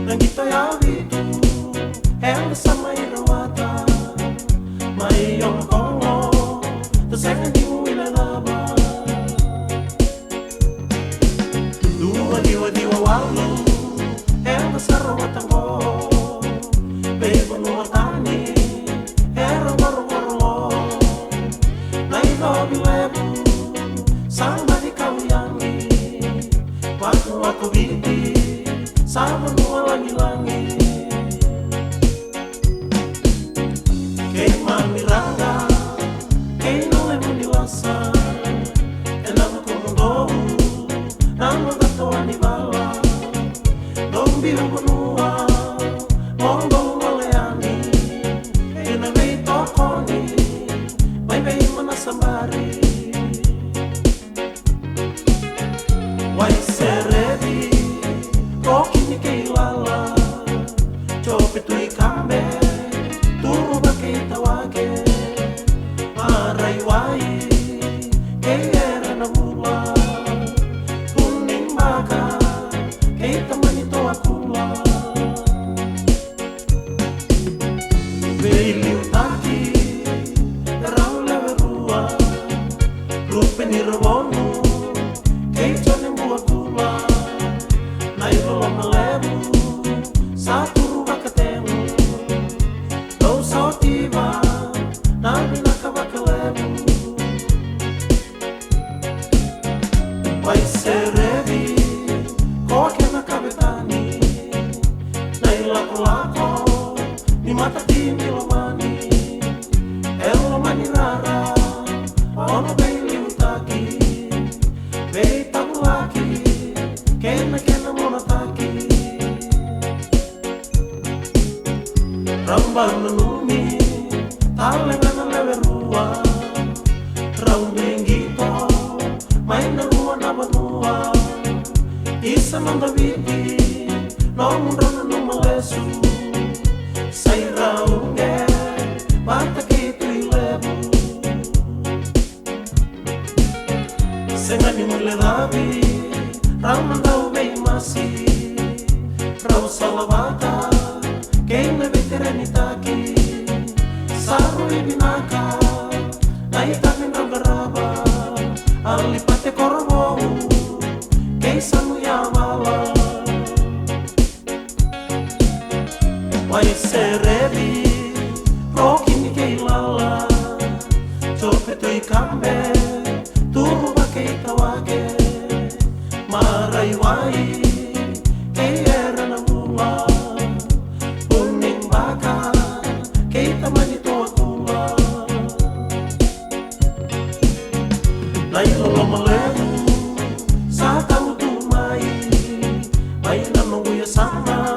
Nang Qito ya Vitu, Anasa mai rawata, mai yong kongo, the second you will lava. Dua diwa walu, Anasa rawata go, bebo nuatani, ero goro, nai dobi lebu, samba di kauyangi, wako biti. Sama nua langi-langi kei mamiranga kei nole mundiwasa enama kumundou nama gatoani bala dombi ugunua mondo maleani ena mei tokoni mai mei manasambari wai serebi Kokini kei lala, chope tui kambe, turuba kei tawake, marai wai, kei era na mula, puning baka, kei tamani toa kula. Vei liutaki, rau lewe rua, rupe ni rawonu, kei chone mua kula. Nai lola malebu, satu ruba ketemu, lau sautiba, nabi nakabakelebu. Wai serebi, koke nakabetani, nai lako-lako, ni mata timi lomani, elo mani rara, ono bei liutaki, bei tabulaki, kena monataki Ramba menumi Talengana lewe rua Raundi Qito Maina rua na banua Isa nanda vidi Nomrona numalesu Sai raunge Bata Qito ilebu Sengani mule davi Ramandau mei masi Rau salavata Kei na veteranitaki Saru ibinaka Naitamin ragaraba Alipate korobou Kei samu yamala Wai serebi Rokini kei lala Chope tui kambe Turuba kei tawake Marai wai, kei era na mula, puning baka, kei tamani toa kula. Nai lola malebu, sa tau tu mai, mai na nungu ya sama.